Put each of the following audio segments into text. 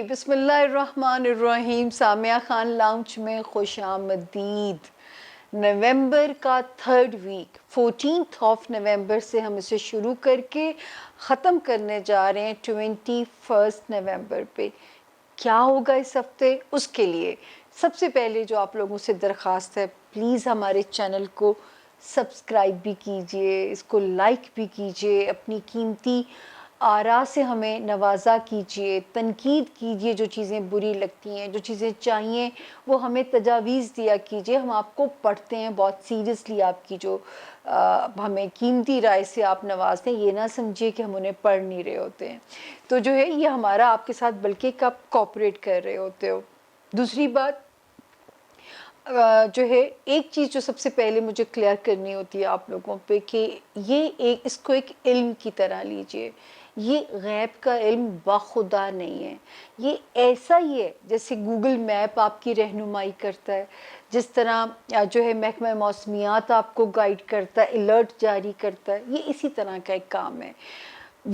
بسم اللہ الرحمن الرحیم. سامیہ خان لاؤنج میں خوش آمدید. نومبر کا 3rd week 14th of November سے ہم اسے شروع کر کے ختم کرنے جا رہے ہیں 21st نومبر پہ. کیا ہوگا اس ہفتے؟ اس کے لیے سب سے پہلے جو آپ لوگوں سے درخواست ہے، پلیز ہمارے چینل کو سبسکرائب بھی کیجئے، اس کو لائک بھی کیجئے، اپنی قیمتی آراء سے ہمیں نوازا کیجئے، تنقید کیجئے، جو چیزیں بری لگتی ہیں، جو چیزیں چاہیے وہ ہمیں تجاویز دیا کیجئے. ہم آپ کو پڑھتے ہیں بہت سیریسلی، آپ کی جو ہمیں قیمتی رائے سے آپ نوازتے ہیں، یہ نہ سمجھیے کہ ہم انہیں پڑھ نہیں رہے ہوتے ہیں. تو جو ہے یہ ہمارا آپ کے ساتھ بلکہ کہ آپ کوپریٹ کر رہے ہوتے ہو. دوسری بات جو ہے، ایک چیز جو سب سے پہلے مجھے کلیئر کرنی ہوتی ہے آپ لوگوں پہ، کہ یہ اس کو ایک علم کی طرح لیجئے. یہ غیب کا علم بخدا نہیں ہے. یہ ایسا ہی ہے جیسے گوگل میپ آپ کی رہنمائی کرتا ہے، جس طرح جو ہے محکمہ موسمیات آپ کو گائیڈ کرتا ہے، الرٹ جاری کرتا ہے. یہ اسی طرح کا ایک کام ہے.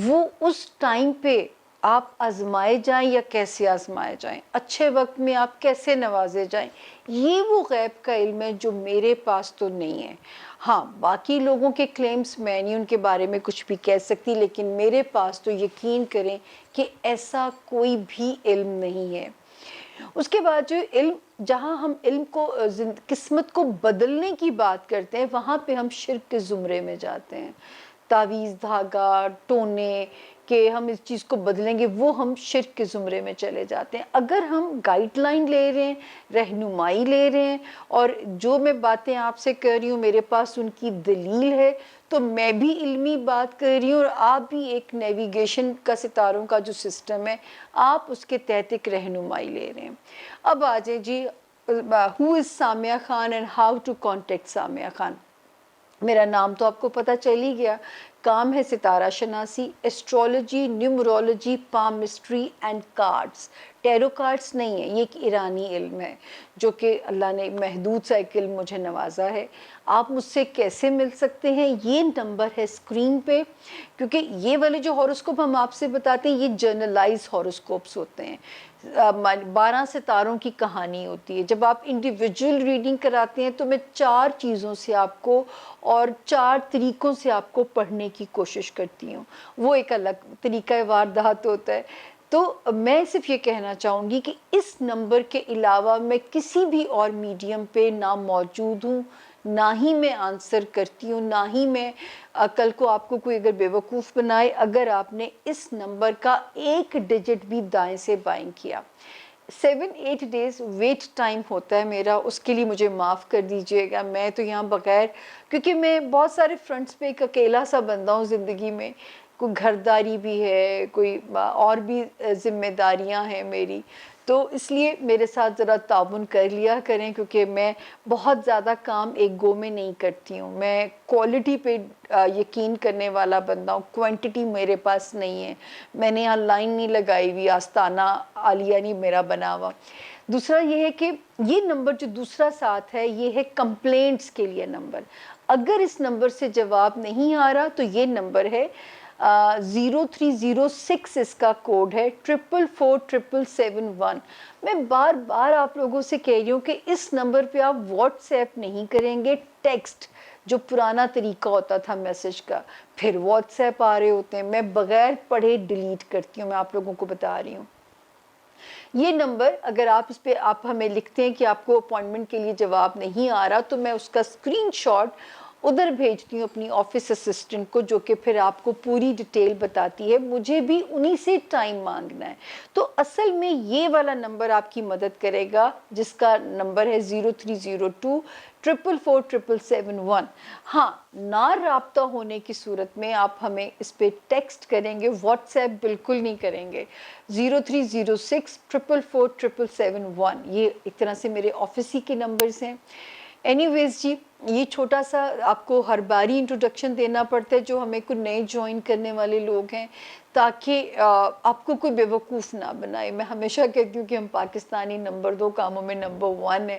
وہ اس ٹائم پہ آپ آزمائے جائیں یا کیسے آزمائے جائیں، اچھے وقت میں آپ کیسے نوازے جائیں، یہ وہ غیب کا علم ہے جو میرے پاس تو نہیں ہے. ہاں، باقی لوگوں کے کلیمز میں نہیں ان کے بارے میں کچھ بھی کہہ سکتی، لیکن میرے پاس تو یقین کریں کہ ایسا کوئی بھی علم نہیں ہے. اس کے بعد جو علم، جہاں ہم علم کو قسمت کو بدلنے کی بات کرتے ہیں، وہاں پہ ہم شرک کے زمرے میں جاتے ہیں. تعویذ، دھاگا، ٹونے کہ ہم اس چیز کو بدلیں گے، وہ ہم شرک کے زمرے میں چلے جاتے ہیں. اگر ہم گائیڈ لائن لے رہے ہیں، رہنمائی لے رہے ہیں، اور جو میں باتیں آپ سے کر رہی ہوں میرے پاس ان کی دلیل ہے، تو میں بھی علمی بات کر رہی ہوں، اور آپ بھی ایک نیویگیشن کا ستاروں کا جو سسٹم ہے، آپ اس کے تحت ایک رہنمائی لے رہے ہیں. اب آ جائیں جی، who is Samia Khan and how to contact Samia Khan. میرا نام تو آپ کو پتہ چل ہی گیا. کام ہے ستارہ شناسی، astrology, numerology, palmistry and cards. Tarot cards نہیں ہے، یہ ایک ایرانی علم ہے جو کہ اللہ نے محدود سا ایک علم مجھے نوازا ہے. آپ مجھ سے کیسے مل سکتے ہیں؟ یہ نمبر ہے اسکرین پہ، کیونکہ یہ والے جو ہاروسکوپ ہم آپ سے بتاتے ہیں، یہ جرنلائز ہاروسکوپس ہوتے ہیں. 12 ستاروں کی کہانی ہوتی ہے. جب آپ انڈیویجول ریڈنگ کراتے ہیں تو میں 4 چیزوں سے آپ کو اور 4 طریقوں سے آپ کو پڑھنے کی کوشش کرتی ہوں. وہ ایک الگ طریقہ واردات ہوتا ہے. تو میں صرف یہ کہنا چاہوں گی کہ اس نمبر کے علاوہ میں کسی بھی اور میڈیم پہ نہ موجود ہوں، نہ ہی میں آنسر کرتی ہوں، نہ ہی میں کل کو آپ کو کوئی اگر بیوقوف بنائے اگر آپ نے اس نمبر کا ایک ڈیجٹ بھی دائیں سے بائیں کیا. 7-8 days ویٹ ٹائم ہوتا ہے میرا، اس کے لیے مجھے معاف کر دیجئے گا. میں تو یہاں بغیر، کیونکہ میں بہت سارے فرنٹس پہ ایک اکیلا سا بندہ ہوں زندگی میں. کوئی گھرداری بھی ہے، کوئی اور بھی ذمہ داریاں ہیں میری، تو اس لیے میرے ساتھ ذرا تعاون کر لیا کریں، کیونکہ میں بہت زیادہ کام ایک گو میں نہیں کرتی ہوں. میں کوالٹی پہ یقین کرنے والا بندہ ہوں، کوانٹٹی میرے پاس نہیں ہے. میں نے یہاں لائن نہیں لگائی ہوئی، آستانہ عالیہ نہیں میرا بنا ہوا. دوسرا یہ ہے کہ یہ نمبر جو دوسرا ساتھ ہے، یہ ہے کمپلینٹس کے لیے نمبر. اگر اس نمبر سے جواب نہیں آ رہا تو یہ نمبر ہے 0306، اس کا کوڈ ہے 444771. میں بار بار آپ لوگوں سے کہہ رہی ہوں کہ اس نمبر پہ آپ واٹس ایپ نہیں کریں گے، ٹیکسٹ جو پرانا طریقہ ہوتا تھا میسج کا. پھر واٹس ایپ آ رہے ہوتے ہیں، میں بغیر پڑھے ڈیلیٹ کرتی ہوں. میں آپ لوگوں کو بتا رہی ہوں یہ نمبر، اگر آپ اس پہ آپ ہمیں لکھتے ہیں کہ آپ کو اپوائنٹمنٹ کے لیے جواب نہیں آ رہا، تو میں اس کا اسکرین شاٹ ادھر بھیجتی ہوں اپنی آفس اسسٹنٹ کو، جو کہ پھر آپ کو پوری ڈیٹیل بتاتی ہے. مجھے بھی انہی سے ٹائم مانگنا ہے. تو اصل میں یہ والا نمبر آپ کی مدد کرے گا، جس کا نمبر ہے 0302 444771. ہاں، نہ رابطہ ہونے کی صورت میں آپ ہمیں اس پہ ٹیکسٹ کریں گے، واٹس ایپ بالکل نہیں کریں گے. 0306 444771، یہ ایک طرح سے میرے آفس ہی کے نمبرز ہیں. اینی ویز جی، یہ چھوٹا سا آپ کو ہر باری انٹروڈکشن دینا پڑتا ہے جو ہمیں کوئی نئے جوائن کرنے والے لوگ ہیں، تاکہ آپ کو کوئی بیوقوف نہ بنائے۔ میں ہمیشہ کہتی ہوں کہ ہم پاکستانی نمبر 2 کاموں میں نمبر 1 ہیں،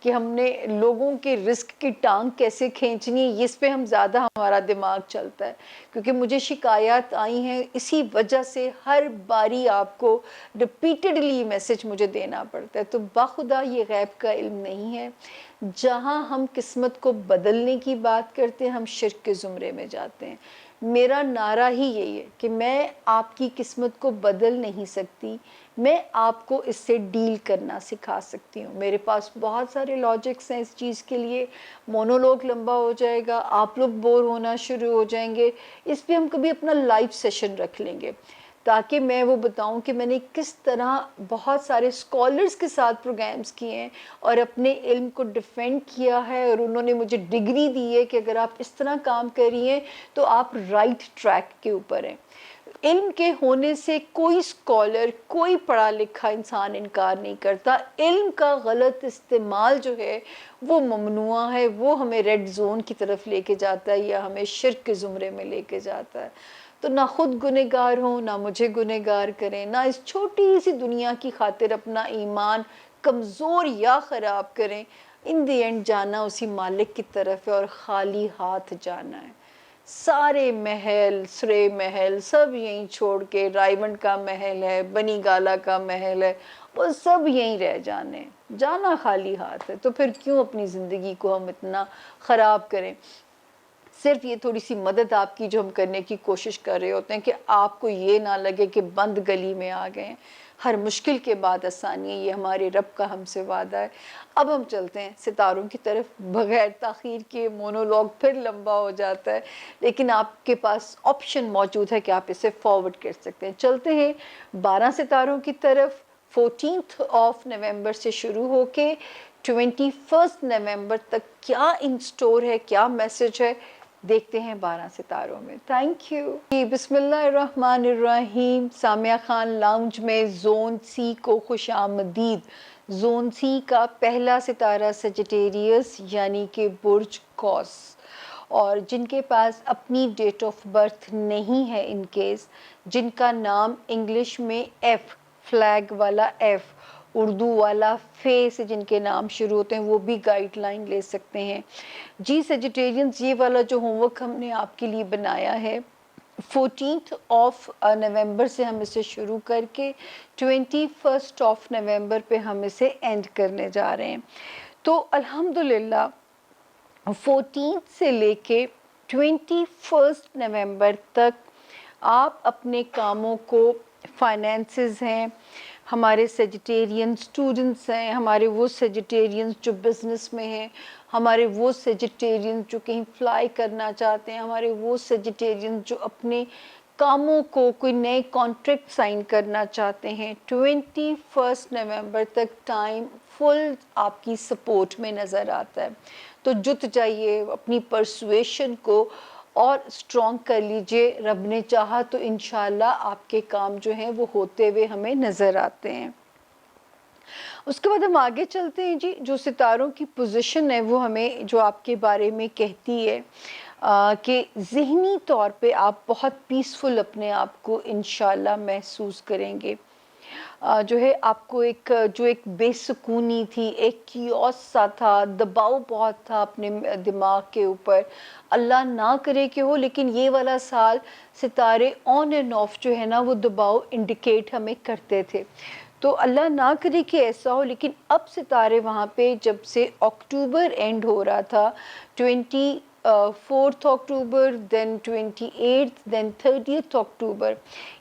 کہ ہم نے لوگوں کے رزق کی ٹانگ کیسے کھینچنی ہے، اس پہ ہم زیادہ ہمارا دماغ چلتا ہے، کیونکہ مجھے شکایات آئی ہیں اسی وجہ سے ہر باری آپ کو ریپیٹڈلی میسج مجھے دینا پڑتا ہے۔ تو باخدا یہ غیب کا علم نہیں ہے۔ جہاں ہم قسمت کو بدلنے کی بات کرتے ہیں ہم شرک کے زمرے میں جاتے ہیں۔ میرا نعرہ ہی یہی ہے کہ میں آپ کی قسمت کو بدل نہیں سکتی، میں آپ کو اس سے ڈیل کرنا سکھا سکتی ہوں۔ میرے پاس بہت سارے لاجکس ہیں اس چیز کے لیے، مونولوگ لمبا ہو جائے گا، آپ لوگ بور ہونا شروع ہو جائیں گے، اس پہ ہم کبھی اپنا لائیو سیشن رکھ لیں گے، تاکہ میں وہ بتاؤں کہ میں نے کس طرح بہت سارے اسکالرز کے ساتھ پروگرامز کیے ہیں اور اپنے علم کو ڈیفینڈ کیا ہے، اور انہوں نے مجھے ڈگری دی ہے کہ اگر آپ اس طرح کام کر رہی ہیں تو آپ رائٹ ٹریک کے اوپر ہیں۔ علم کے ہونے سے کوئی اسکالر، کوئی پڑھا لکھا انسان انکار نہیں کرتا۔ علم کا غلط استعمال جو ہے وہ ممنوع ہے، وہ ہمیں ریڈ زون کی طرف لے کے جاتا ہے یا ہمیں شرک کے زمرے میں لے کے جاتا ہے۔ تو نہ خود گنہگار ہوں، نہ مجھے گنہگار کریں، نہ اس چھوٹی سی دنیا کی خاطر اپنا ایمان کمزور یا خراب کریں۔ ان دی اینڈ جانا اسی مالک کی طرف ہے اور خالی ہاتھ جانا ہے۔ سارے محل، سرے محل سب یہیں چھوڑ کے، رائیونڈ کا محل ہے، بنی گالا کا محل ہے، وہ سب یہیں رہ جانے، جانا خالی ہاتھ ہے۔ تو پھر کیوں اپنی زندگی کو ہم اتنا خراب کریں؟ صرف یہ تھوڑی سی مدد آپ کی جو ہم کرنے کی کوشش کر رہے ہوتے ہیں کہ آپ کو یہ نہ لگے کہ بند گلی میں آ گئے ہیں۔ ہر مشکل کے بعد آسانی ہے، یہ ہمارے رب کا ہم سے وعدہ ہے۔ اب ہم چلتے ہیں ستاروں کی طرف، بغیر تاخیر کے مونولوگ پھر لمبا ہو جاتا ہے، لیکن آپ کے پاس آپشن موجود ہے کہ آپ اسے فارورڈ کر سکتے ہیں۔ چلتے ہیں 12 ستاروں کی طرف۔ 14 نومبر سے شروع ہو کے 21 نومبر تک کیا ان سٹور ہے، کیا میسج ہے، دیکھتے ہیں 12 ستاروں میں۔ Thank you. بسم اللہ الرحمن الرحیم۔ سامیہ خان لاؤنج میں زون سی کو خوش آمدید۔ زون سی کا پہلا ستارہ سیجیٹیریس یعنی کہ برج قوس، اور جن کے پاس اپنی ڈیٹ آف برتھ نہیں ہے، ان کیس جن کا نام انگلش میں ایف، فلیگ والا ایف، اردو والا فے سے جن کے نام شروع ہوتے ہیں، وہ بھی گائیڈ لائن لے سکتے ہیں۔ جی سیجیٹیرینز، یہ والا جو ہوم ورک ہم نے آپ کے لیے بنایا ہے، 14 نومبر سے ہم اسے شروع کر کے 21 نومبر پہ ہم اسے اینڈ کرنے جا رہے ہیں۔ تو الحمدللہ 14 سے لے کے 21 نومبر تک آپ اپنے کاموں کو، فائنینسز ہیں، ہمارے سیجیٹیرین اسٹوڈنٹس ہیں، ہمارے وہ سیجیٹیرینز جو بزنس میں ہیں، ہمارے وہ سیجیٹیرین جو کہیں فلائی کرنا چاہتے ہیں، ہمارے وہ سیجیٹیرین جو اپنے کاموں کو کوئی نئے کانٹریکٹ سائن کرنا چاہتے ہیں، 21 نومبر تک ٹائم فل آپ کی سپورٹ میں نظر آتا ہے۔ تو جت جائیے، اپنی پرسویشن کو اور اسٹرانگ کر لیجئے، رب نے چاہا تو انشاءاللہ آپ کے کام جو ہیں وہ ہوتے ہوئے ہمیں نظر آتے ہیں۔ اس کے بعد ہم آگے چلتے ہیں جی، جو ستاروں کی پوزیشن ہے وہ ہمیں جو آپ کے بارے میں کہتی ہے کہ ذہنی طور پہ آپ بہت پیسفل اپنے آپ کو انشاءاللہ محسوس کریں گے۔ جو ہے آپ کو ایک بے سکونی تھی، ایک کیوس سا تھا، دباؤ بہت تھا اپنے دماغ کے اوپر، اللہ نہ کرے کہ ہو، لیکن یہ والا سال ستارے آن اینڈ آف جو ہے نا وہ دباؤ انڈیکیٹ ہمیں کرتے تھے۔ تو اللہ نہ کرے کہ ایسا ہو، لیکن اب ستارے وہاں پہ جب سے اکتوبر اینڈ ہو رہا تھا، 24 اکتوبر، دین 28، دین 30 اکتوبر،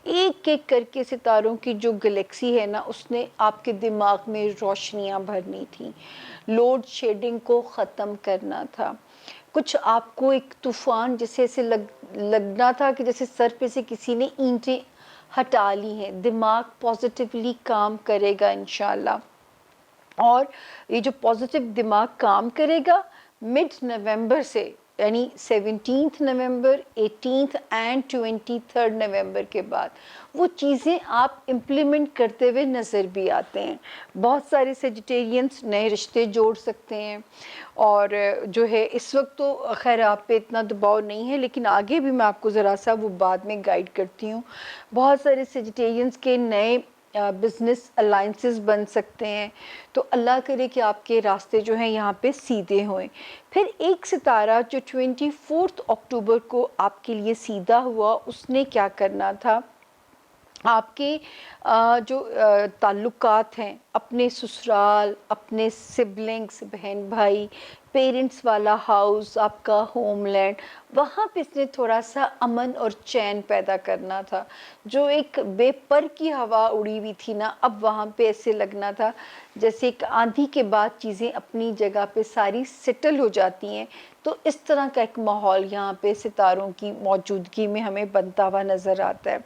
ایک ایک کر کے ستاروں کی جو گلیکسی ہے نا اس نے آپ کے دماغ میں روشنیاں بھرنی تھیں، لوڈ شیڈنگ کو ختم کرنا تھا۔ کچھ آپ کو ایک طوفان جیسے ایسے لگنا تھا کہ جیسے سر پہ سے کسی نے اینٹیں ہٹا لی ہیں، دماغ پازیٹیولی کام کرے گا انشاءاللہ۔ اور یہ جو پازیٹیو دماغ کام کرے گا، مڈ نومبر سے یعنی 17 نومبر 18 اینڈ 23 نومبر کے بعد وہ چیزیں آپ امپلیمنٹ کرتے ہوئے نظر بھی آتے ہیں. بہت سارے سیجیٹیرینس نئے رشتے جوڑ سکتے ہیں، اور جو ہے اس وقت تو خیر آپ پہ اتنا دباؤ نہیں ہے، لیکن آگے بھی میں آپ کو ذرا سا وہ بعد میں گائیڈ کرتی ہوں. بہت سارے سیجیٹیرینس کے نئے بزنس الائنسز بن سکتے ہیں، تو اللہ کرے کہ آپ کے راستے جو ہیں یہاں پہ سیدھے ہوئیں. پھر ایک ستارہ جو 24 اکتوبر کو آپ کے لیے سیدھا ہوا، اس نے کیا کرنا تھا، آپ کے جو تعلقات ہیں اپنے سسرال، اپنے سبلنگس، بہن بھائی، پیرنٹس والا ہاؤس، آپ کا ہوم لینڈ، وہاں پہ اس نے تھوڑا سا امن اور چین پیدا کرنا تھا. جو ایک بے پر کی ہوا اڑی ہوئی تھی نا، اب وہاں پہ ایسے لگنا تھا جیسے ایک آندھی کے بعد چیزیں اپنی جگہ پہ ساری سیٹل ہو جاتی ہیں. تو اس طرح کا ایک ماحول یہاں پہ ستاروں کی موجودگی میں ہمیں بنتا ہوا نظر آتا ہے.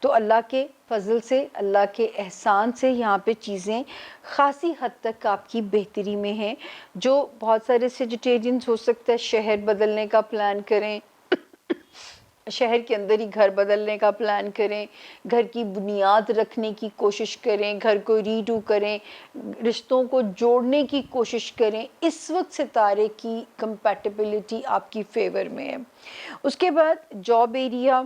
تو اللہ کے فضل سے، اللہ کے احسان سے یہاں پہ چیزیں خاصی حد تک آپ کی بہتری میں ہیں. جو بہت سارے سیجیٹیرینس ہو سکتا ہے شہر بدلنے کا پلان کریں، شہر کے اندر ہی گھر بدلنے کا پلان کریں، گھر کی بنیاد رکھنے کی کوشش کریں، گھر کو ریڈو کریں، رشتوں کو جوڑنے کی کوشش کریں. اس وقت ستارے کی کمپیٹیبلٹی آپ کی فیور میں ہے. اس کے بعد جاب ایریا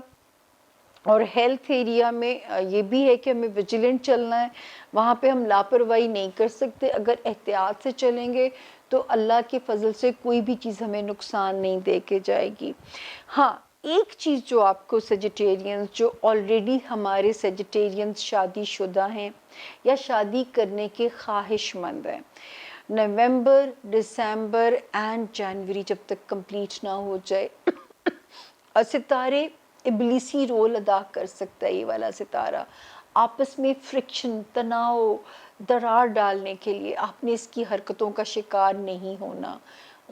اور ہیلتھ ایریا میں یہ بھی ہے کہ ہمیں ویجیلنٹ چلنا ہے. وہاں پہ ہم لاپرواہی نہیں کر سکتے. اگر احتیاط سے چلیں گے تو اللہ کے فضل سے کوئی بھی چیز ہمیں نقصان نہیں دے کے جائے گی. ہاں، ایک چیز جو آپ کو سیجیٹیرینس، جو آلریڈی ہمارے سیجیٹیرینس شادی شدہ ہیں یا شادی کرنے کے خواہش مند ہیں، نومبر، دسمبر اینڈ جنوری جب تک کمپلیٹ نہ ہو جائے، ستارے ابلیسی رول ادا کر سکتا ہے. یہ والا ستارہ آپس میں فرکشن، تناؤ، درار ڈالنے کے لیے آپ نے اس کی حرکتوں کا شکار نہیں ہونا.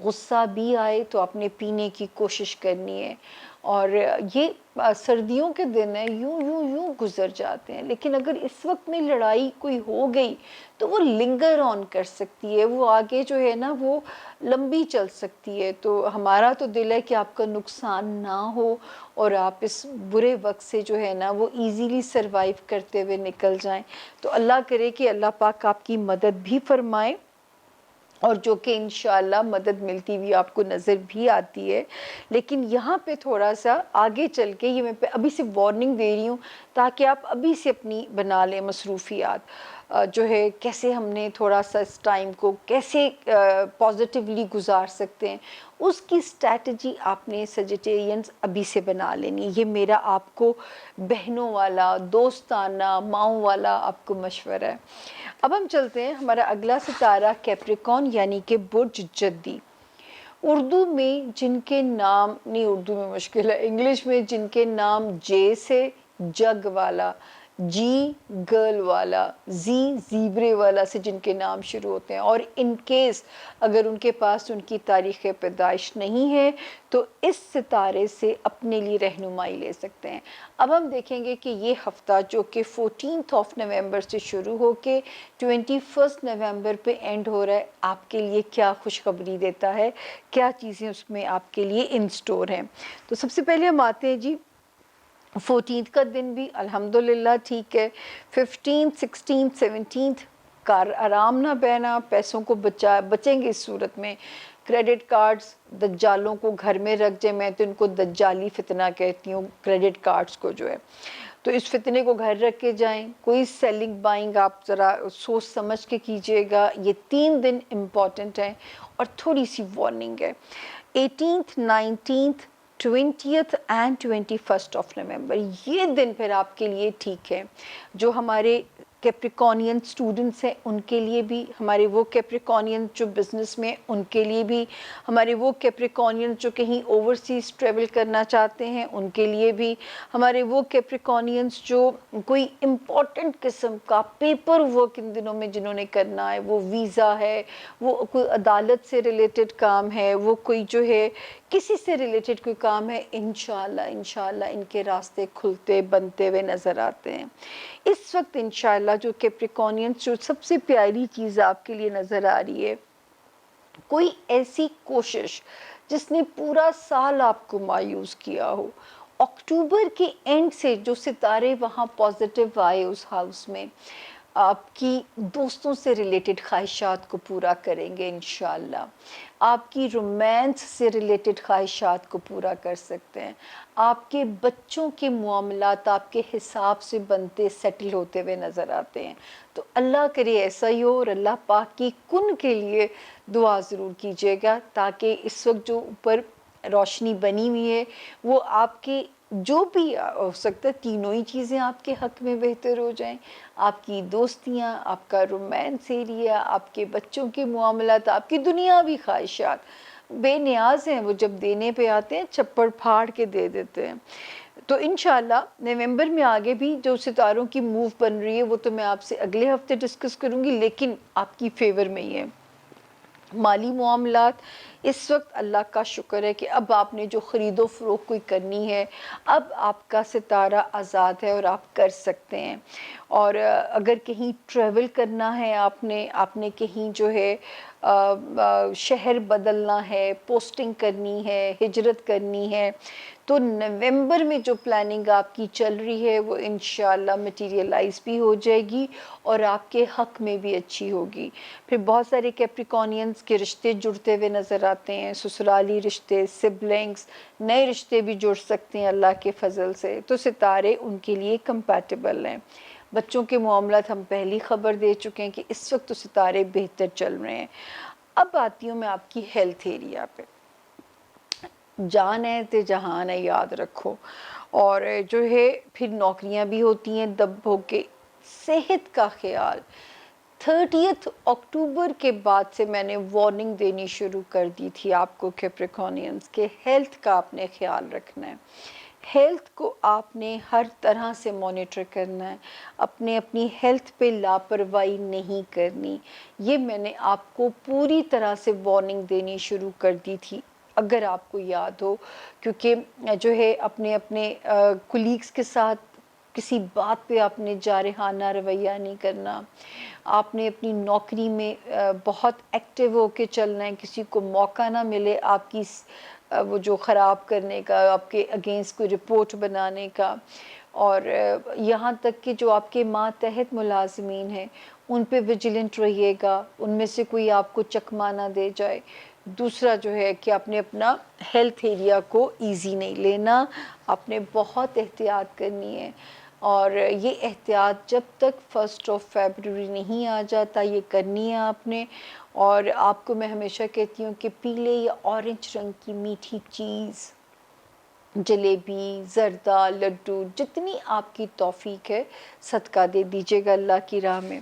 غصہ بھی آئے تو آپ نے پینے کی کوشش کرنی ہے. اور یہ سردیوں کے دن ہیں، یوں یوں یوں گزر جاتے ہیں، لیکن اگر اس وقت میں لڑائی کوئی ہو گئی تو وہ لنگر آن کر سکتی ہے، وہ آگے جو ہے نا وہ لمبی چل سکتی ہے. تو ہمارا تو دل ہے کہ آپ کا نقصان نہ ہو اور آپ اس برے وقت سے جو ہے نا وہ ایزیلی سروائیو کرتے ہوئے نکل جائیں. تو اللہ کرے کہ اللہ پاک آپ کی مدد بھی فرمائے، اور جو کہ انشاءاللہ مدد ملتی ہوئی آپ کو نظر بھی آتی ہے. لیکن یہاں پہ تھوڑا سا آگے چل کے، یہ میں ابھی سے وارننگ دے رہی ہوں تاکہ آپ ابھی سے اپنی بنا لیں مصروفیات، جو ہے کیسے ہم نے تھوڑا سا اس ٹائم کو کیسے پازیٹیولی گزار سکتے ہیں، اس کی اسٹریٹجی آپ نے سیجیٹیرینس ابھی سے بنا لینی. یہ میرا آپ کو بہنوں والا، دوستانہ، ماؤں والا آپ کو مشورہ ہے. اب ہم چلتے ہیں، ہمارا اگلا ستارہ کیپریکون یعنی کہ برج جدی. اردو میں جن کے نام، نہیں اردو میں مشکل ہے، انگلش میں جن کے نام جے سے جگ والا، جی گرل والا، زی زیبرے والا سے جن کے نام شروع ہوتے ہیں، اور ان کیس اگر ان کے پاس ان کی تاریخ پیدائش نہیں ہے تو اس ستارے سے اپنے لیے رہنمائی لے سکتے ہیں. اب ہم دیکھیں گے کہ یہ ہفتہ جو کہ 14 نومبر سے شروع ہو کے 21 نومبر پہ اینڈ ہو رہا ہے، آپ کے لیے کیا خوشخبری دیتا ہے، کیا چیزیں اس میں آپ کے لیے ان سٹور ہیں. تو سب سے پہلے ہم آتے ہیں جی 14 کا دن بھی الحمدللہ ٹھیک ہے. 15 16 17 کا آرام نہ بہنا، پیسوں کو بچیں گے. اس صورت میں کریڈٹ کارڈز دجالوں کو گھر میں رکھ جائیں. میں تو ان کو دجالی فتنہ کہتی ہوں کریڈٹ کارڈز کو جو ہے، تو اس فتنے کو گھر رکھ کے جائیں. کوئی سیلنگ بائنگ آپ ذرا سوچ سمجھ کے کیجئے گا. یہ 3 دن امپورٹنٹ ہیں اور تھوڑی سی وارننگ ہے. 18 19 20 اینڈ 21 نومبر یہ دن پھر آپ کے لیے ٹھیک ہے. جو ہمارے کیپریکونین اسٹوڈنٹس ہیں ان کے لیے بھی، ہمارے وہ کیپریکونین جو بزنس میں ان کے لیے بھی، ہمارے وہ کیپریکونین جو کہیں اوورسیز ٹریول کرنا چاہتے ہیں ان کے لیے بھی، ہمارے وہ کیپریکونینس جو کوئی امپورٹنٹ قسم کا پیپر ورک ان دنوں میں جنہوں نے کرنا ہے، وہ ویزا ہے، وہ کوئی عدالت سے ریلیٹڈ کام ہے، وہ کوئی جو ہے کسی سے ریلیٹڈ کوئی کام ہے، انشاءاللہ ان کے راستے کھلتے بنتے ہوئے نظر آتے ہیں. اس وقت انشاءاللہ جو کیپریکونینس جو سب سے پیاری چیز آپ کے لیے نظر آ رہی ہے، کوئی ایسی کوشش جس نے پورا سال آپ کو مایوس کیا ہو، اکتوبر کے اینڈ سے جو ستارے وہاں پازیٹیو آئے اس ہاؤس میں، آپ کی دوستوں سے ریلیٹڈ خواہشات کو پورا کریں گے انشاءاللہ، آپ کی رومانس سے ریلیٹڈ خواہشات کو پورا کر سکتے ہیں، آپ کے بچوں کے معاملات آپ کے حساب سے بنتے سیٹل ہوتے ہوئے نظر آتے ہیں۔ تو اللہ کرے ایسا ہی ہو، اور اللہ پاک کی کن کے لیے دعا ضرور کیجیے گا، تاکہ اس وقت جو اوپر روشنی بنی ہوئی ہے وہ آپ کے جو بھی ہو سکتا ہے تینوں ہی چیزیں آپ کے حق میں بہتر ہو جائیں، آپ کی دوستیاں، آپ کا رومانس ایریا، آپ کے بچوں کے معاملات، آپ کی دنیاوی خواہشات بے نیاز ہیں، وہ جب دینے پہ آتے ہیں چھپڑ پھاڑ کے دے دیتے ہیں۔ تو انشاءاللہ نومبر میں آگے بھی جو ستاروں کی موو بن رہی ہے وہ تو میں آپ سے اگلے ہفتے ڈسکس کروں گی، لیکن آپ کی فیور میں ہی ہے۔ مالی معاملات اس وقت اللہ کا شکر ہے کہ اب آپ نے جو خرید و فروخت کوئی کرنی ہے، اب آپ کا ستارہ آزاد ہے اور آپ کر سکتے ہیں۔ اور اگر کہیں ٹریول کرنا ہے، آپ نے کہیں جو ہے شہر بدلنا ہے، پوسٹنگ کرنی ہے، ہجرت کرنی ہے، تو نومبر میں جو پلاننگ آپ کی چل رہی ہے وہ انشاءاللہ مٹیریلائز بھی ہو جائے گی اور آپ کے حق میں بھی اچھی ہوگی۔ پھر بہت سارے کیپریکونینز کے رشتے جڑتے ہوئے نظر آتے ہیں، سسرالی رشتے، سبلنگز، نئے رشتے بھی جڑ سکتے ہیں اللہ کے فضل سے، تو ستارے ان کے لیے کمپیٹیبل ہیں۔ بچوں کے معاملات ہم پہلی خبر دے چکے ہیں کہ اس وقت تو ستارے بہتر چل رہے ہیں۔ اب آتی ہوں میں آپ کی ہیلتھ ایریا پہ۔ جان ہے تے جہان ہے، یاد رکھو، اور جو ہے پھر نوکریاں بھی ہوتی ہیں دب ہو کے۔ صحت کا خیال 30 اکتوبر کے بعد سے میں نے وارننگ دینی شروع کر دی تھی آپ کو کیپریکونینز کے ہیلتھ کا آپ نے خیال رکھنا ہے۔ ہیلتھ کو آپ نے ہر طرح سے مانیٹر کرنا ہے، اپنی ہیلتھ پہ لاپرواہی نہیں کرنی۔ یہ میں نے آپ کو پوری طرح سے وارننگ دینی شروع کر دی تھی، اگر آپ کو یاد ہو، کیونکہ جو ہے اپنے کولیگز کے ساتھ کسی بات پہ آپ نے جارحانہ رویہ نہیں کرنا، آپ نے اپنی نوکری میں بہت ایکٹیو ہو کے چلنا ہے، کسی کو موقع نہ ملے آپ کی وہ جو خراب کرنے کا، آپ کے اگینسٹ کوئی رپورٹ بنانے کا، اور یہاں تک کہ جو آپ کے ماتحت ملازمین ہیں ان پہ ویجیلنٹ رہیے گا، ان میں سے کوئی آپ کو چکمہ نہ دے جائے۔ دوسرا جو ہے کہ آپ نے اپنا ہیلتھ ایریا کو ایزی نہیں لینا، آپ نے بہت احتیاط کرنی ہے، اور یہ احتیاط جب تک 1 فیبروری نہیں آ جاتا یہ کرنی ہے آپ نے۔ اور آپ کو میں ہمیشہ کہتی ہوں کہ پیلے یا اورنج رنگ کی میٹھی چیز، جلیبی، زردہ، لڈو، جتنی آپ کی توفیق ہے صدقہ دے دیجیے گا اللہ کی راہ میں۔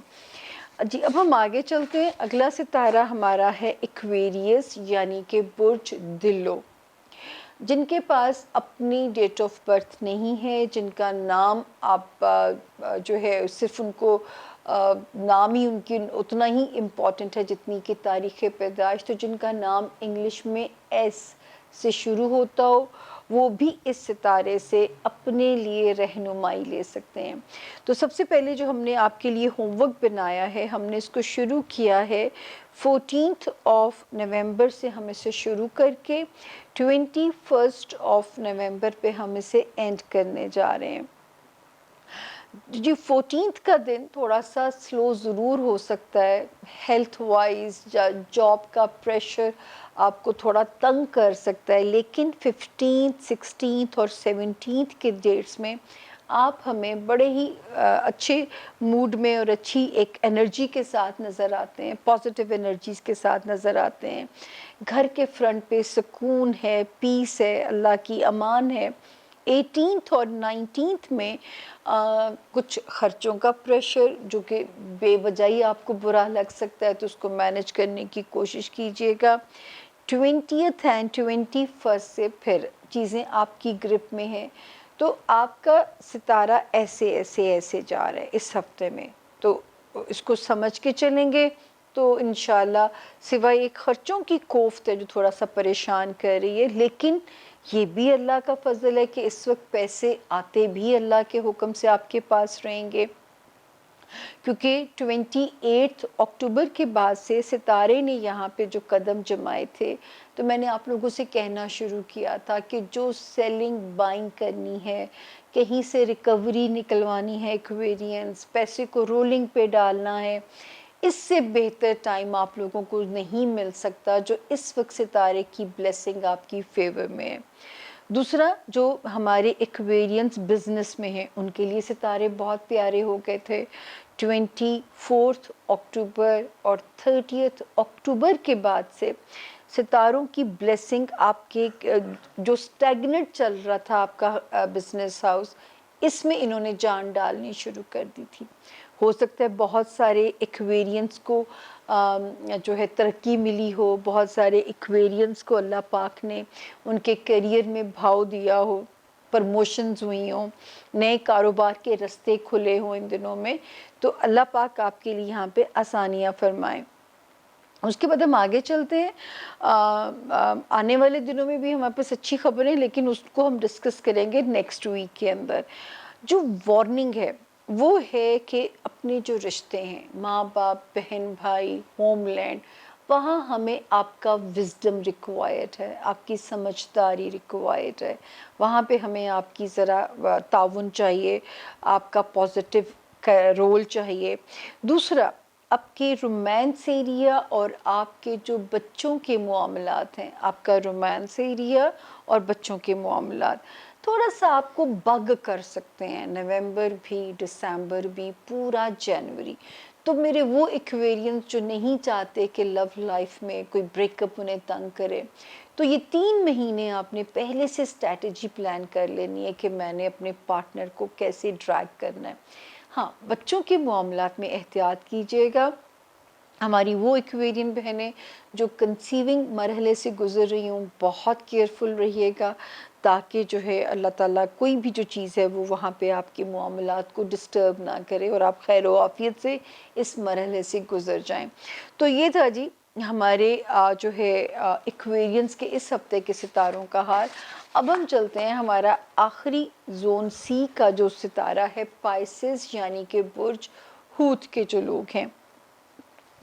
جی اب ہم آگے چلتے ہیں۔ اگلا ستارہ ہمارا ہے ایکویریس، یعنی کہ برج دلو۔ جن کے پاس اپنی ڈیٹ آف برتھ نہیں ہے، جن کا نام آپ جو ہے صرف ان کو نام ہی ان کی اتنا ہی امپورٹنٹ ہے جتنی کہ تاریخ پیدائش، تو جن کا نام انگلش میں ایس سے شروع ہوتا ہو وہ بھی اس ستارے سے اپنے لیے رہنمائی لے سکتے ہیں۔ تو سب سے پہلے جو ہم نے آپ کے لیے ہوم ورک بنایا ہے، ہم نے اس کو شروع کیا ہے 14 نومبر سے، ہم اسے شروع کر کے 21 نومبر پہ ہم اسے اینڈ کرنے جا رہے ہیں۔ جی 14 کا دن تھوڑا سا سلو ضرور ہو سکتا ہے، ہیلتھ وائز یا جاب کا پریشر آپ کو تھوڑا تنگ کر سکتا ہے، لیکن 15، 16 اور 17 کے ڈیٹس میں آپ ہمیں بڑے ہی اچھے موڈ میں اور اچھی ایک انرجی کے ساتھ نظر آتے ہیں، پازیٹیو انرجیز کے ساتھ نظر آتے ہیں۔ گھر کے فرنٹ پہ سکون ہے، پیس ہے، اللہ کی امان ہے۔ 18 اور 19 میں کچھ خرچوں کا پریشر جو کہ بے وجہی آپ کو برا لگ سکتا ہے، تو اس کو مینج کرنے کی کوشش کیجیے گا۔ 20 اینڈ 21 سے پھر چیزیں آپ کی گرپ میں ہیں، تو آپ کا ستارہ ایسے جا رہا ہے اس ہفتے میں، تو اس کو سمجھ کے چلیں گے تو انشاءاللہ سوائے ایک خرچوں کی کوفت ہے جو تھوڑا سا پریشان کر رہی ہے، لیکن یہ بھی اللہ کا فضل ہے کہ اس وقت پیسے آتے بھی اللہ کے حکم سے آپ کے پاس رہیں گے۔ کیونکہ 28 اکتوبر کے بعد سے ستارے نے یہاں پہ جو قدم جمائے تھے، تو میں نے آپ لوگوں سے کہنا شروع کیا تھا کہ جو سیلنگ بائنگ کرنی ہے، کہیں سے ریکوری نکلوانی ہے، ایکویرینس پیسے کو رولنگ پہ ڈالنا ہے، اس سے بہتر ٹائم آپ لوگوں کو نہیں مل سکتا جو اس وقت ستارے کی بلیسنگ آپ کی فیور میں ہے۔ دوسرا، جو ہمارے ایکویرینس بزنس میں ہیں ان کے لیے ستارے بہت پیارے ہو گئے تھے۔ 24 اکتوبر اور 30 اکتوبر کے بعد سے ستاروں کی بلیسنگ آپ کے جو سٹیگنٹ چل رہا تھا آپ کا بزنس ہاؤس، اس میں انہوں نے جان ڈالنی شروع کر دی تھی۔ ہو سکتا ہے بہت سارے ایکویرینس کو جو ہے ترقی ملی ہو، بہت سارے ایکویرینس کو اللہ پاک نے ان کے کیریئر میں بھاؤ دیا ہو، پرموشنز ہوئی ہوں، نئے کاروبار کے رستے کھلے ہوں ان دنوں میں، تو اللہ پاک آپ کے لیے یہاں پہ آسانیاں فرمائیں۔ اس کے بعد ہم آگے چلتے ہیں۔ آنے والے دنوں میں بھی ہمارے پاس اچھی خبریں، لیکن اس کو ہم ڈسکس کریں گے نیکسٹ ویک کے اندر۔ جو وارننگ ہے وہ ہے کہ اپنے جو رشتے ہیں، ماں باپ، بہن بھائی، ہوم لینڈ، وہاں ہمیں آپ کا وزڈم ریکوائرڈ ہے، آپ کی سمجھداری ریکوائرڈ ہے، وہاں پہ ہمیں آپ کی ذرا تعاون چاہیے، آپ کا پازیٹیو رول چاہیے۔ دوسرا، آپ کے رومانس ایریا اور آپ کے جو بچوں کے معاملات ہیں، آپ کا رومانس ایریا اور بچوں کے معاملات تھوڑا سا آپ کو بگ کر سکتے ہیں، نومبر بھی، دسمبر بھی، پورا جنوری۔ تو میرے وہ ایکویرینس جو نہیں چاہتے کہ لو لائف میں کوئی بریک اپ انہیں تنگ کرے، تو یہ 3 مہینے آپ نے پہلے سے اسٹریٹجی پلان کر لینی ہے کہ میں نے اپنے پارٹنر کو کیسے ڈریگ کرنا ہے۔ ہاں، بچوں کے معاملات میں احتیاط کیجیے گا۔ ہماری وہ ایکویرین بہنیں جو کنسیونگ مرحلے سے گزر رہی ہوں، بہت کیئرفل رہیے گا، تاکہ جو ہے اللہ تعالیٰ کوئی بھی جو چیز ہے وہ وہاں پہ آپ کے معاملات کو ڈسٹرب نہ کرے اور آپ خیر و عافیت سے اس مرحلے سے گزر جائیں۔ تو یہ تھا جی ہمارے جو ہے ایکویرینس کے اس ہفتے کے ستاروں کا حال۔ اب ہم چلتے ہیں ہمارا آخری زون سی کا جو ستارہ ہے، پائسز، یعنی کہ برج حوت کے جو لوگ ہیں،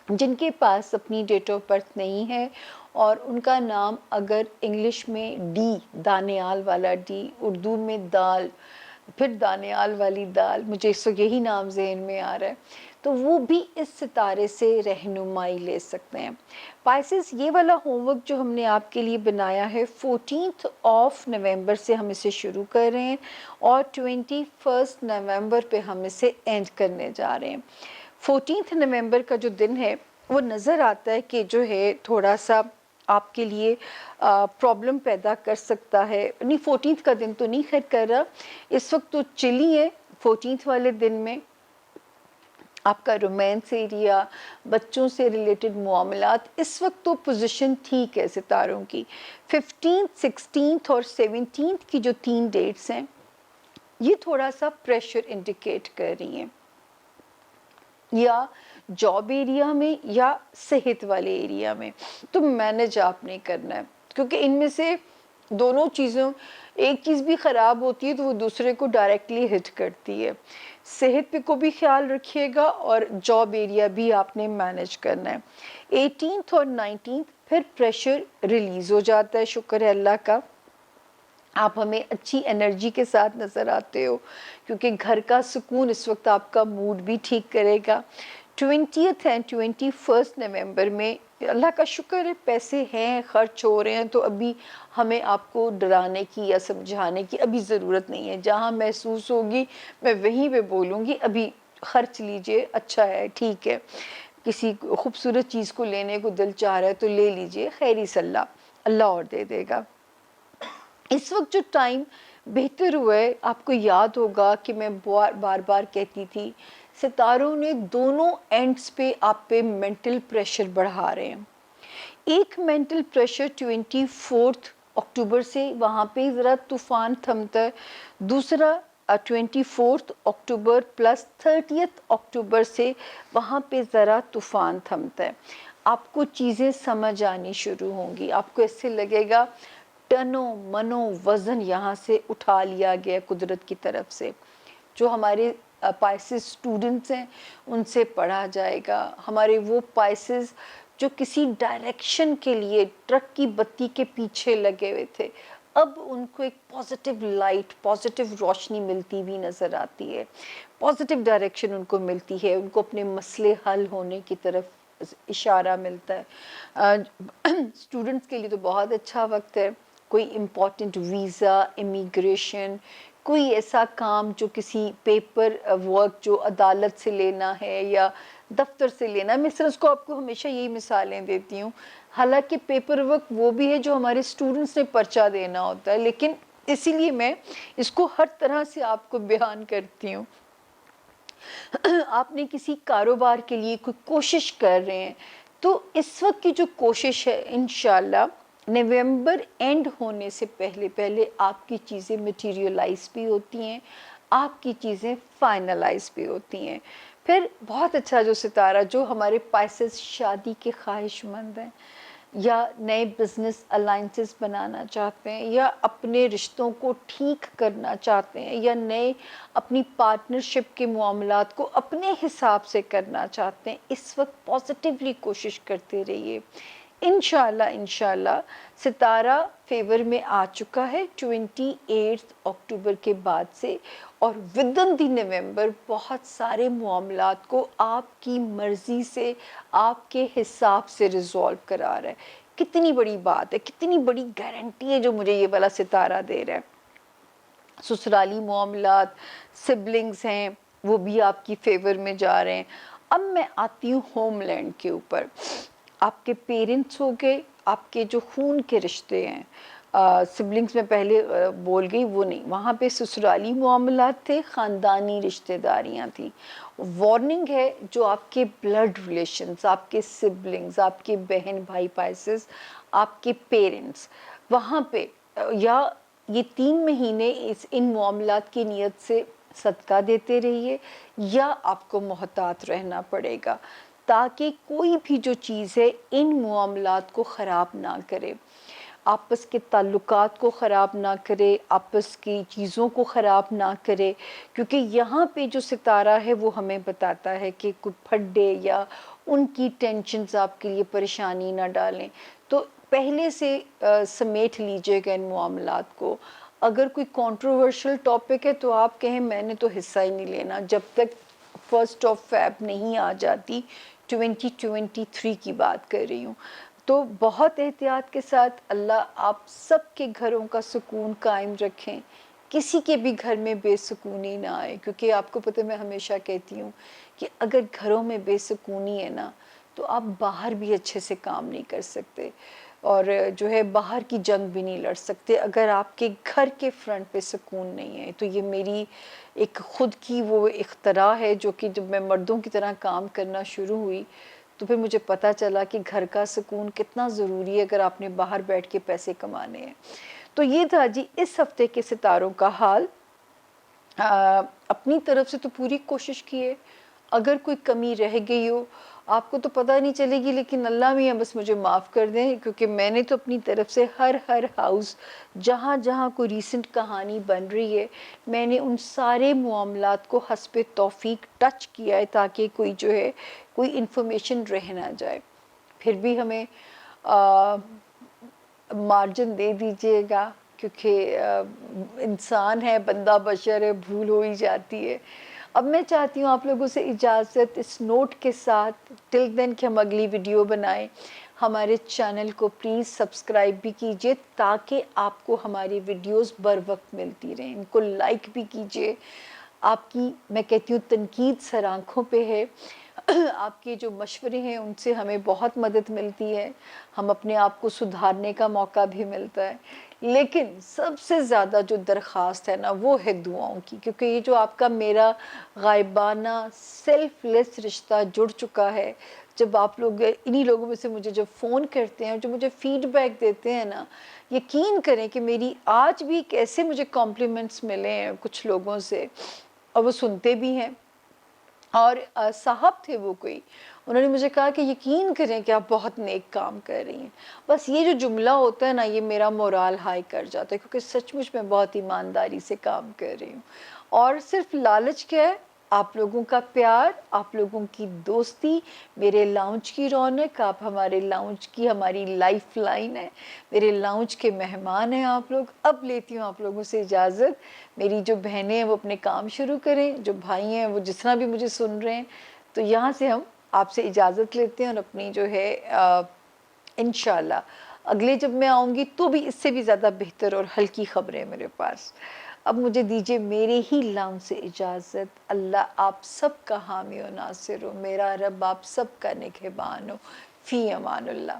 جن کے پاس اپنی ڈیٹ آف برتھ نہیں ہے، اور ان کا نام اگر انگلش میں ڈی، دانیال والا ڈی، اردو میں دال، پھر دانیال والی دال، مجھے اس وقت یہی نام ذہن میں آ رہا ہے، تو وہ بھی اس ستارے سے رہنمائی لے سکتے ہیں۔ پائسز، یہ والا ہوم ورک جو ہم نے آپ کے لیے بنایا ہے، 14 نومبر سے ہم اسے شروع کر رہے ہیں اور 21 نومبر پہ ہم اسے اینڈ کرنے جا رہے ہیں۔ 14 نومبر کا جو دن ہے وہ نظر آتا ہے کہ جو ہے تھوڑا سا آپ کے لیے پرابلم پیدا کر سکتا ہے، نہیں 14 کا دن تو نہیں خیر کر رہا، اس وقت تو چلی ہے 14 والے دن میں آپ کا رومانس ایریا، بچوں سے ریلیٹڈ معاملات، اس وقت تو پوزیشن ٹھیک ہے ستاروں کی۔ 15، 16 اور 17 کی جو 3 ڈیٹس ہیں، یہ تھوڑا سا پریشر انڈیکیٹ کر رہی ہیں، یا جاب ایریا میں یا صحت والے ایریا میں، تو مینج آپ نہیں کرنا ہے، کیونکہ ان میں سے دونوں چیزوں، ایک چیز بھی خراب ہوتی ہے تو وہ دوسرے کو ڈائریکٹلی ہٹ کرتی ہے۔ صحت پہ کو بھی خیال رکھیے گا اور جاب ایریا بھی آپ نے مینج کرنا ہے۔ 18 اور 19 پھر پریشر ریلیز ہو جاتا ہے، شکر ہے اللہ کا، آپ ہمیں اچھی انرجی کے ساتھ نظر آتے ہو، کیونکہ گھر کا سکون اس وقت آپ کا موڈ بھی ٹھیک کرے گا۔ 20 اینڈ 21 نومبر میں اللہ کا شکر ہے پیسے ہیں، خرچ ہو رہے ہیں، تو ابھی ہمیں آپ کو ڈرانے کی یا سمجھانے کی ابھی ضرورت نہیں ہے۔ جہاں محسوس ہوگی میں وہیں پہ بولوں گی، ابھی خرچ لیجئے، اچھا ہے، ٹھیک ہے، کسی خوبصورت چیز کو لینے کو دل چاہ رہا ہے تو لے لیجئے، خیری صلاح، اللہ اور دے دے گا۔ اس وقت جو ٹائم بہتر ہوا ہے، آپ کو یاد ہوگا کہ میں بار بار کہتی تھی، ستاروں نے دونوں اینڈز پہ آپ پہ مینٹل پریشر بڑھا رہے ہیں۔ ایک مینٹل پریشر 24 اکتوبر سے وہاں پہ ذرا طوفان تھمتا ہے، دوسرا 24 اکتوبر پلس 30 اکتوبر سے وہاں پہ ذرا طوفان تھمتا ہے۔ آپ کو چیزیں سمجھ آنی شروع ہوں گی، آپ کو ایسے لگے گا ٹنوں منوں وزن یہاں سے اٹھا لیا گیا قدرت کی طرف سے۔ جو ہمارے پائسز اسٹوڈنٹس ہیں ان سے پڑھا جائے گا. ہمارے وہ پائسز جو کسی ڈائریکشن کے لیے ٹرک کی بتی کے پیچھے لگے ہوئے تھے, اب ان کو ایک پازیٹیو لائٹ, پازیٹیو روشنی ملتی ہوئی نظر آتی ہے, پازیٹیو ڈائریکشن ان کو ملتی ہے, ان کو اپنے مسئلے حل ہونے کی طرف اشارہ ملتا ہے. اسٹوڈنٹس کے لیے تو بہت اچھا وقت ہے. کوئی امپورٹنٹ ویزا, امیگریشن, کوئی ایسا کام جو کسی پیپر ورک جو عدالت سے لینا ہے یا دفتر سے لینا ہے. میں صرف اس کو آپ کو ہمیشہ یہی مثالیں دیتی ہوں. حالانکہ پیپر ورک وہ بھی ہے جو ہمارے اسٹوڈنٹس نے پرچہ دینا ہوتا ہے, لیکن اسی لیے میں اس کو ہر طرح سے آپ کو بیان کرتی ہوں. آپ نے کسی کاروبار کے لیے کوئی کوشش کر رہے ہیں, تو اس وقت کی جو کوشش ہے انشاءاللہ نومبر اینڈ ہونے سے پہلے آپ کی چیزیں مٹیریلائز بھی ہوتی ہیں, آپ کی چیزیں فائنلائز بھی ہوتی ہیں. پھر بہت اچھا جو ستارہ, جو ہمارے پائسز شادی کے خواہش مند ہیں یا نئے بزنس الائنسز بنانا چاہتے ہیں یا اپنے رشتوں کو ٹھیک کرنا چاہتے ہیں یا نئے اپنی پارٹنرشپ کے معاملات کو اپنے حساب سے کرنا چاہتے ہیں, اس وقت پازیٹیولی کوشش کرتے رہیے. انشاءاللہ ستارہ فیور میں آ چکا ہے 28 اکتوبر کے بعد سے, اور ودن دی نومبر بہت سارے معاملات کو آپ کی مرضی سے, آپ کے حساب سے ریزالو کرا رہا ہے. کتنی بڑی بات ہے, کتنی بڑی گارنٹی ہے جو مجھے یہ والا ستارہ دے رہا ہے. سسرالی معاملات, سبلنگز ہیں, وہ بھی آپ کی فیور میں جا رہے ہیں. اب میں آتی ہوں ہوم لینڈ کے اوپر. آپ کے پیرنٹس ہو گئے, آپ کے جو خون کے رشتے ہیں, سبلنگز میں پہلے بول گئی وہ نہیں, وہاں پہ سسرالی معاملات تھے, خاندانی رشتہ داریاں تھیں. وارننگ ہے جو آپ کے بلڈ ریلیشنز, آپ کے سبلنگز, آپ کے بہن بھائی پائسز, آپ کے پیرنٹس, وہاں پہ یا یہ 3 مہینے ان معاملات کی نیت سے صدقہ دیتے رہیے یا آپ کو محتاط رہنا پڑے گا, تاکہ کوئی بھی جو چیز ہے ان معاملات کو خراب نہ کرے, آپس کے تعلقات کو خراب نہ کرے, آپس کی چیزوں کو خراب نہ کرے. کیونکہ یہاں پہ جو ستارہ ہے وہ ہمیں بتاتا ہے کہ کوئی پھڈے یا ان کی ٹینشنز آپ کے لیے پریشانی نہ ڈالیں. تو پہلے سے سمیٹ لیجئے گا ان معاملات کو. اگر کوئی کنٹروورشل ٹاپک ہے تو آپ کہیں میں نے تو حصہ ہی نہیں لینا جب تک 1 فیب نہیں آ جاتی. 2023 کی بات کر رہی ہوں. تو بہت احتیاط کے ساتھ, اللہ آپ سب کے گھروں کا سکون قائم رکھیں, کسی کے بھی گھر میں بے سکونی نہ آئے. کیونکہ آپ کو پتہ, میں ہمیشہ کہتی ہوں کہ اگر گھروں میں بے سکونی ہے نا, تو آپ باہر بھی اچھے سے کام نہیں کر سکتے, اور جو ہے باہر کی جنگ بھی نہیں لڑ سکتے. اگر آپ کے گھر کے فرنٹ پہ سکون نہیں ہے, تو یہ میری ایک خود کی وہ اختراع ہے, جو کہ جب میں مردوں کی طرح کام کرنا شروع ہوئی تو پھر مجھے پتہ چلا کہ گھر کا سکون کتنا ضروری ہے اگر آپ نے باہر بیٹھ کے پیسے کمانے ہیں. تو یہ تھا جی اس ہفتے کے ستاروں کا حال. اپنی طرف سے تو پوری کوشش کیے, اگر کوئی کمی رہ گئی ہو آپ کو تو پتہ نہیں چلے گی, لیکن اللہ میاں بس مجھے معاف کر دیں, کیونکہ میں نے تو اپنی طرف سے ہر ہاؤس جہاں جہاں کوئی ریسنٹ کہانی بن رہی ہے, میں نے ان سارے معاملات کو حسب توفیق ٹچ کیا ہے, تاکہ کوئی جو ہے کوئی انفارمیشن رہ نہ جائے. پھر بھی ہمیں مارجن دے دیجیے گا, کیونکہ انسان ہے, بندہ بشر ہے, بھول ہو ہی جاتی ہے. اب میں چاہتی ہوں آپ لوگوں سے اجازت اس نوٹ کے ساتھ, ٹل دین کہ ہم اگلی ویڈیو بنائیں. ہمارے چینل کو پلیز سبسکرائب بھی کیجئے, تاکہ آپ کو ہماری ویڈیوز بر وقت ملتی رہیں. ان کو لائک بھی کیجئے. آپ کی میں کہتی ہوں تنقید سر آنکھوں پہ ہے, آپ کے جو مشورے ہیں ان سے ہمیں بہت مدد ملتی ہے, ہم اپنے آپ کو سدھارنے کا موقع بھی ملتا ہے. لیکن سب سے زیادہ جو درخواست ہے نا وہ ہے دعاؤں کی, کیونکہ یہ جو آپ کا میرا غائبانہ سیلف لیس رشتہ جڑ چکا ہے. جب آپ لوگ انہی لوگوں میں سے مجھے جب فون کرتے ہیں, جو مجھے فیڈ بیک دیتے ہیں نا, یقین کریں کہ میری آج بھی کیسے مجھے کمپلیمنٹس ملے ہیں کچھ لوگوں سے, اور وہ سنتے بھی ہیں. اور صاحب تھے وہ کوئی, انہوں نے مجھے کہا کہ یقین کریں کہ آپ بہت نیک کام کر رہی ہیں. بس یہ جو جملہ ہوتا ہے نا, یہ میرا مورال ہائی کر جاتا ہے, کیونکہ سچ مچ میں بہت ایمانداری سے کام کر رہی ہوں. اور صرف لالچ کیا ہے, آپ لوگوں کا پیار، آپ لوگوں کی دوستی، میرے لاؤنج کی رونق، آپ ہمارے لاؤنج کی ہماری لائف لائن ہے، میرے لاؤنج کے مہمان ہیں آپ لوگ۔ اب لیتی ہوں آپ لوگوں سے اجازت۔ میری جو بہنیں ہیں وہ اپنے کام شروع کریں، جو بھائی ہیں وہ جس طرح بھی مجھے سن رہے ہیں، تو یہاں سے ہم آپ سے اجازت لیتے ہیں اور اپنی جو ہے انشاءاللہ اگلے جب میں آؤں گی تو بھی اس سے بھی زیادہ بہتر اور ہلکی خبریں میرے پاس۔ اب مجھے دیجیے میرے ہی لام سے اجازت۔ اللہ آپ سب کا حامی و ناصر ہو، میرا رب آپ سب کا نگہبان ہو۔ فی امان اللہ۔